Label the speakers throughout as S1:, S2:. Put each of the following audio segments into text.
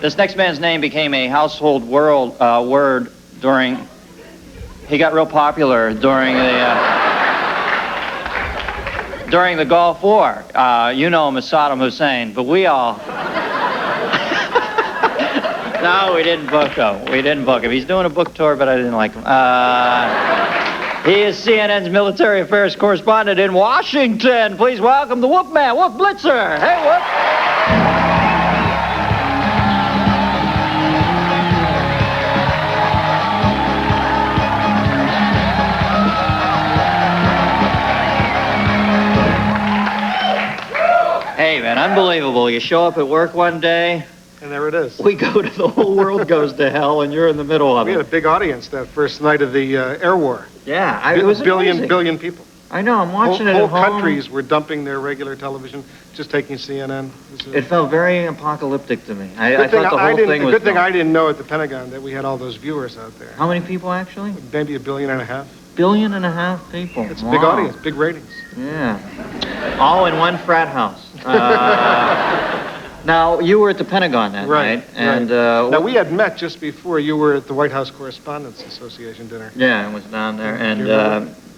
S1: This next man's name became a household word during... He got real popular during the Gulf War. You know him as Saddam Hussein, but we all... No, we didn't book him. We didn't book him. He's doing a book tour, but I didn't like him. He is CNN's military affairs correspondent in Washington. Please welcome the Whoop Man, Whoop Blitzer. Hey, Whoop. Hey, man, unbelievable. You show up at work one day...
S2: And there it is.
S1: We go to the whole world goes to hell, and you're in the middle of it.
S2: We had a big audience that first night of the air war.
S1: Yeah, it was amazing.
S2: Billion people.
S1: I know, I'm watching it
S2: Whole
S1: at home.
S2: countries were dumping their regular television, just taking CNN.
S1: It felt very apocalyptic to me. I thought the whole thing was...
S2: Good thing I didn't know at the Pentagon that we had all those viewers out there.
S1: How many people, actually?
S2: Maybe 1.5 billion.
S1: Billion and a half people.
S2: It's a big audience, big ratings.
S1: Yeah. All in one frat house. Now, you were at the Pentagon that night, and...
S2: Now, we had met just before. You were at the White House Correspondents Association dinner.
S1: Yeah, I was down there, and,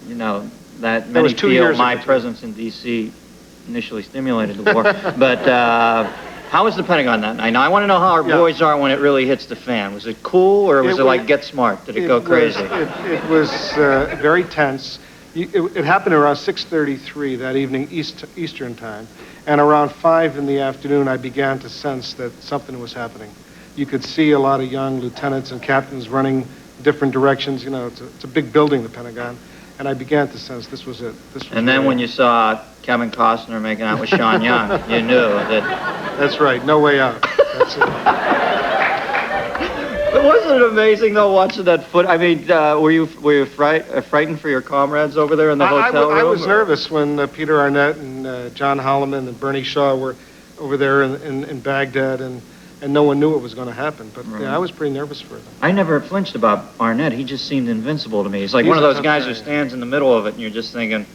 S1: you know, that many feel my presence in D.C. initially stimulated the war. But how was the Pentagon that night? Now, I want to know how our boys are when it really hits the fan. Was it cool, or was it like Get Smart? Did it go crazy?
S2: It was very tense. It happened around 6:33 that evening, Eastern time. And around 5 in the afternoon, I began to sense that something was happening. You could see a lot of young lieutenants and captains running different directions. You know, it's a big building, the Pentagon. And I began to sense this was it.
S1: And then when you saw Kevin Costner making out with Sean Young, you knew that...
S2: That's right. No way out. That's it.
S1: But wasn't it amazing, though, watching that foot? I mean, were you frightened for your comrades over there in the hotel room?
S2: I was nervous when Peter Arnett and John Holloman and Bernie Shaw were over there in Baghdad, and no one knew what was going to happen. But yeah, I was pretty nervous for them.
S1: I never flinched about Arnett. He just seemed invincible to me. He's like one of those guys who stands in the middle of it, and you're just thinking,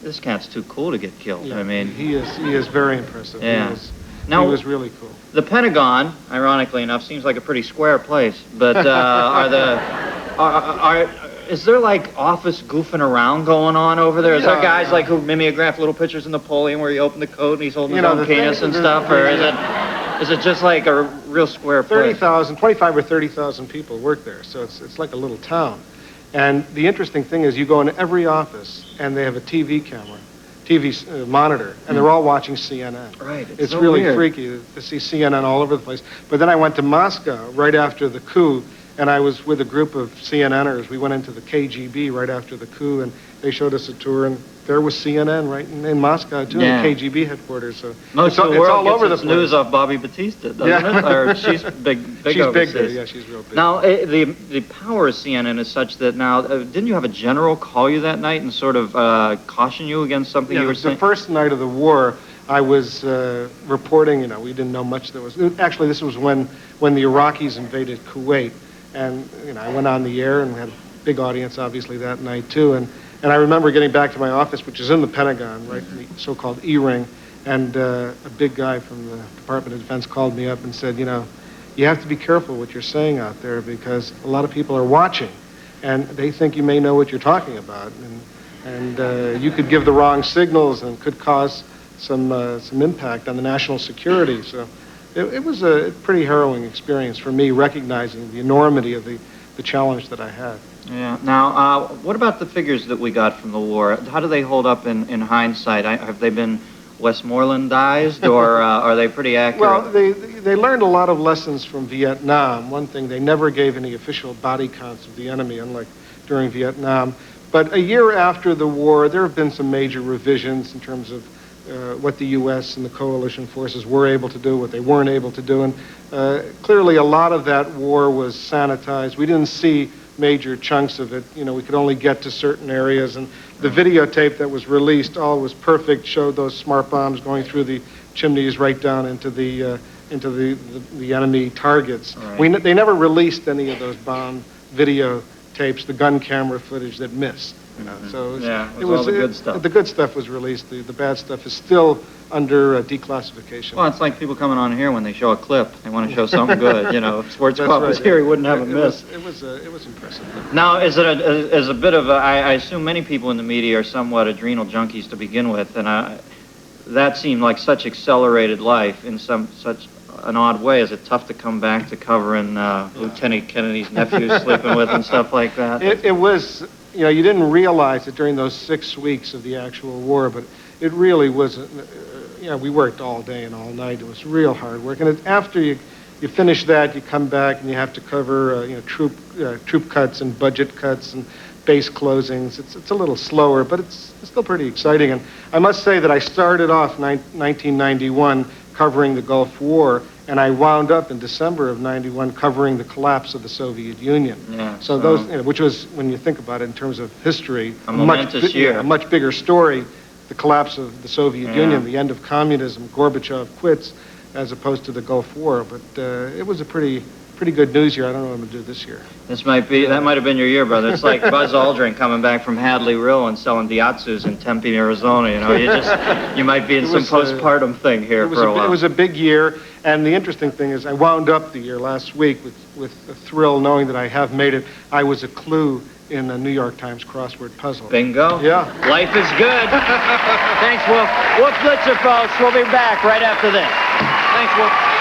S1: this cat's too cool to get killed. Yeah,
S2: I mean, he is very impressive.
S1: Yeah.
S2: He was really cool.
S1: The Pentagon, ironically enough, seems like a pretty square place. But is there like office goofing around going on over there? Is there guys like who mimeograph little pictures of Napoleon where you open the coat and he's holding his own penis and stuff, or is it just like a real square place?
S2: 25 or 30,000 people work there, so it's like a little town. And the interesting thing is, you go into every office and they have a TV camera. TV monitor, and they're all watching CNN.
S1: Right.
S2: It's so really freaky to see CNN all over the place. But then I went to Moscow right after the coup, and I was with a group of CNNers. We went into the KGB right after the coup, and they showed us a tour, and there was CNN right in Moscow, too, in the KGB headquarters. So
S1: most of the world all over the place. News off Bobby Batista, doesn't it? Or she's big
S2: She's
S1: overseas.
S2: Big there. Yeah, she's real big.
S1: Now, the power of CNN is such that now, didn't you have a general call you that night and sort of caution you against something you were saying?
S2: The first night of the war, I was reporting, you know, we didn't know much there was. Actually, this was when the Iraqis invaded Kuwait. And, you know, I went on the air and had a big audience, obviously, that night, too. And I remember getting back to my office, which is in the Pentagon, right in the so-called E-ring, and a big guy from the Department of Defense called me up and said, you know, you have to be careful what you're saying out there because a lot of people are watching, and they think you may know what you're talking about. And you could give the wrong signals and could cause some impact on the national security. So it was a pretty harrowing experience for me, recognizing the enormity of the challenge that I had.
S1: Yeah. Now, what about the figures that we got from the war? How do they hold up in hindsight? Have they been Westmorelandized, or are they pretty accurate?
S2: Well, they learned a lot of lessons from Vietnam. One thing, they never gave any official body counts of the enemy, unlike during Vietnam. But a year after the war, there have been some major revisions in terms of what the U.S. and the coalition forces were able to do, what they weren't able to do. And clearly a lot of that war was sanitized. We didn't see major chunks of it. You know, we could only get to certain areas. And the videotape that was released, all was perfect, showed those smart bombs going through the chimneys right down into the enemy targets.
S1: Right.
S2: They never released any of those bomb videotapes, the gun camera footage that missed. You know, so
S1: it was all the good stuff.
S2: The good stuff was released. The bad stuff is still under declassification.
S1: Well, it's like people coming on here when they show a clip. They want to show something good. You know, if Schwarzkopf was here, he wouldn't have a miss.
S2: It was impressive.
S1: Now, is it as a bit of a? I assume many people in the media are somewhat adrenal junkies to begin with, and that seemed like such accelerated life in such an odd way. Is it tough to come back to covering Lieutenant Kennedy's nephew sleeping with and stuff like that?
S2: It was, you know, you didn't realize it during those 6 weeks of the actual war, but it really was, you know, we worked all day and all night. It was real hard work. And after you finish that, you come back and you have to cover, you know, troop cuts and budget cuts and base closings. It's a little slower, but it's still pretty exciting. And I must say that I started off 1991 covering the Gulf War, and I wound up in December of '91 covering the collapse of the Soviet Union.
S1: Yeah,
S2: so those, you know, which was, when you think about it in terms of history,
S1: a momentous year.
S2: A much bigger story. The collapse of the Soviet Union, the end of communism, Gorbachev quits, as opposed to the Gulf War. But it was a pretty good news year. I don't know what I'm going to do this year.
S1: That might have been your year, brother. It's like Buzz Aldrin coming back from Hadley Rill and selling Diatsus in Tempe, Arizona. You know, you might be in some postpartum thing here for a while.
S2: It was a big year, and the interesting thing is I wound up the year last week with a thrill knowing that I have made it. I was a clue in a New York Times crossword puzzle.
S1: Bingo.
S2: Yeah.
S1: Life is good. Thanks, Wolf. Wolf Blitzer, folks. We'll be back right after this. Thanks, Wolf.